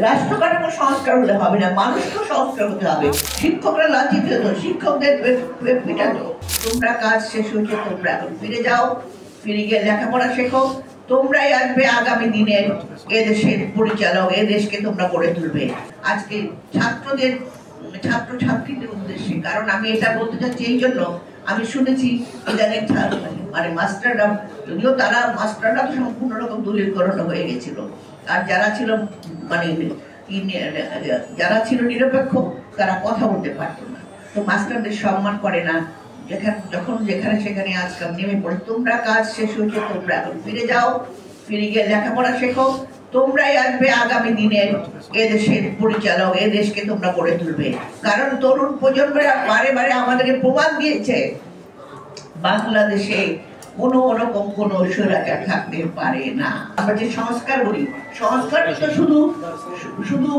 রাষ্ট্র কাঠামো সংস্কার হলে হবে না, মানুষকেও সংস্কার হতে হবে। শিক্ষকরা লাঞ্ছিত হতো, শিক্ষকদের পিটাতো। তোমরা কাজ শেষ হয়েছে, তোমরা এখন ফিরে যাও, ফিরে গিয়ে লেখাপড়া শেখো। তোমরাই আসবে আগামী দিনের এদেশের পরিচালক, এদেশকে তোমরা গড়ে তুলবে। আজকে ছাত্রদের ছাত্রছাত্রীদের উদ্দেশ্যে, কারণ আমি এটা বলতে চাচ্ছি এই জন্য, আমি শুনেছি ইদানিং মানে মাস্টাররা, যদিও তারা মাস্টাররা তো সম্পূর্ণ রকম দলীয়করণ হয়ে গেছিল, আর যারা ছিল মানে যারা ছিল নিরপেক্ষ তারা কথা বলতে পারতো না। তো মাস্টারদের সম্মান করে না, যখন যেখানে সেখানে আজকাল নেমে পড়ে। তোমরা কাজ শেষ হয়েছে, তোমরা এখন ফিরে যাও, ফিরে গিয়ে লেখাপড়া শেখো। তোমরাই আসবে আগামী দিনের এদেশের পরিচালক, এদেশকে তোমরা গড়ে তুলবে। কারণ তরুণ প্রজন্মেরা বারে বারে আমাদেরকে প্রমাণ দিয়েছে বাংলাদেশে কোনো রকম কোনো স্বৈরাচার থাকতে পারে না। আমরা যে সংস্কার বলি, সংস্কার তো শুধু শুধু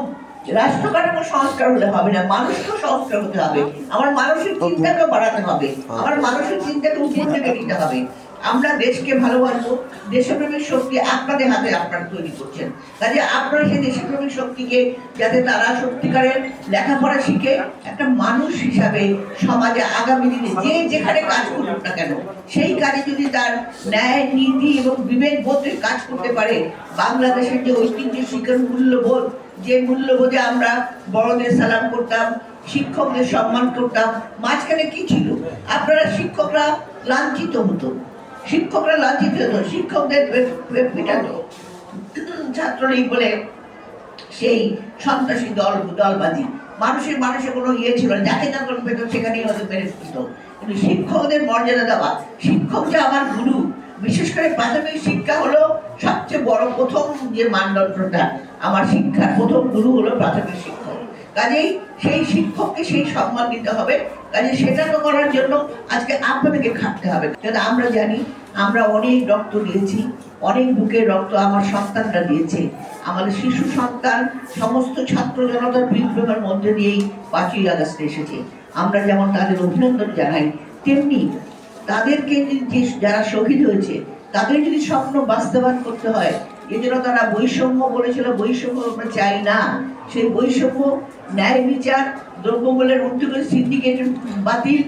রাষ্ট্র কাঠামো সংস্কার হলে হবে না, মানুষকেও সংস্কার হতে হবে। আমার মানসিক চিন্তাকেও বাড়াতে হবে, আমার মানসিক চিন্তাকে উপর থেকে নিতে হবে। আমরা দেশকে ভালোবাসবো, দেশপ্রেমিক শক্তি আপনাদের হাতে আপনারা তৈরি করছেন। কাজে আপনারা সেই দেশপ্রেমিক শক্তিকে যাতে তারা সত্যিকারের লেখাপড়া শিখে একটা মানুষ হিসাবে সমাজে আগামী দিনে যে যেখানে কাজ করুক না কেন, সেই কাজে যদি তার ন্যায়, নীতি এবং বিবেক বোধে কাজ করতে পারে, বাংলাদেশের যে ঐতিহ্য শিক্ষার মূল্যবোধ, যে মূল্যবোধে আমরা বড়দের সালাম করতাম, শিক্ষকদের সম্মান করতাম, মাঝখানে কি ছিল? আপনারা শিক্ষকরা লাঞ্ছিত হতো, শিক্ষকদের পিটাতো ছাত্রলীগ বলে, সেই সন্ত্রাসী দলবাজি। মানুষের কোনো ইয়ে ছিল না, যাকে যখন পেত সেখানেই হয়তো মেরে ফেলত। কিন্তু শিক্ষকদের মর্যাদা দেওয়া, শিক্ষক যে আমার গুরু, বিশেষ করে প্রাথমিক শিক্ষা হলো সবচেয়ে বড় প্রথম যে মানদণ্ডটা। আমার শিক্ষার প্রথম গুরু হলো প্রাথমিক শিক্ষক। কাজেই সেই শিক্ষককে সেই সম্মান দিতে হবে। কাজে সেটা তো করার জন্য আজকে আপনাদেরকে খাটতে হবে। কারণ আমরা জানি, আমরা অনেক রক্ত দিয়েছি, অনেক বুকের রক্ত আমার সন্তানরা দিয়েছে। আমাদের শিশু সন্তান সমস্ত ছাত্র জনতার বিপ্লবের মধ্যে দিয়েই 5ই আগস্ট এসেছে। আমরা যেমন তাদের অভিনন্দন জানাই, তেমনি তাদেরকে যে যারা শহীদ হয়েছে তাদের যদি স্বপ্ন বাস্তবায়ন করতে হয়, এজন্য তারা বৈষম্য বলেছিল, বৈষম্য আমরা চাই না। সেই বৈষম্য, ন্যায় বিচার, দ্রব্যমূল্যের ঊর্ধ্বগতি, সিন্ডিকেট বাতিল,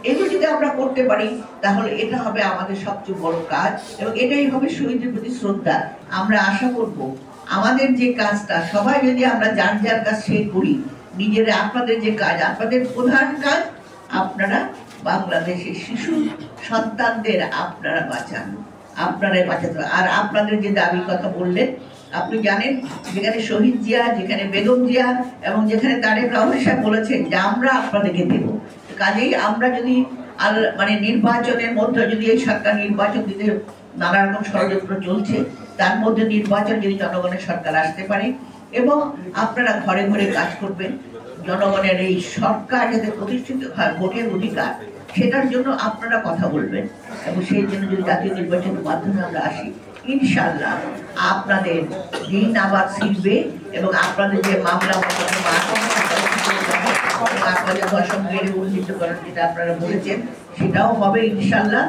এগুলো যদি আমরা করতে পারি তাহলে এটা হবে আমাদের সবচেয়ে বড় কাজ, এবং এটাই হবে শহীদের প্রতি শ্রদ্ধা। আমরা আশা করব আমাদের যে কাজটা সবাই যদি আমরা যার যার কাজ শেষ করি, নিজেরা আপনাদের যে কাজ, আপনাদের প্রধান কাজ, আপনারা বাংলাদেশের শিশু সন্তানদের আপনারা বাঁচান, আপনারাই বাঁচাতে। আর আপনাদের যে দাবির কথা বললেন, আপনি জানেন যেখানে শহীদ জিয়া, যেখানে বেগম জিয়া এবং যেখানে তারেক রহমান সাহেব বলেছেন যে আমরা আপনাদেরকে দেব। কাজেই আমরা যদি মানে নির্বাচনের মধ্যে, যদি এই সরকার নির্বাচন দিতে নানা রকম ষড়যন্ত্র চলছে, তার মধ্যে নির্বাচন যদি জনগণের সরকার আসতে পারে এবং আপনারা ঘরে ঘরে কাজ করবেন, জনগণের এই সরকার যাতে প্রতিষ্ঠিত হয়, ভোটের অধিকার, সেটার জন্য আপনারা কথা বলবেন। এবং সেই জন্য যদি জাতীয় নির্বাচনের মাধ্যমে আমরা আসি, ইনশাআল্লাহ আপনাদের দিন আবার ফিরবে এবং আপনাদের যে মামলা আপনাদের দশম গ্রেডে উন্নীত করার যেটা আপনারা বলেছেন সেটাও হবে ইনশাআল্লাহ।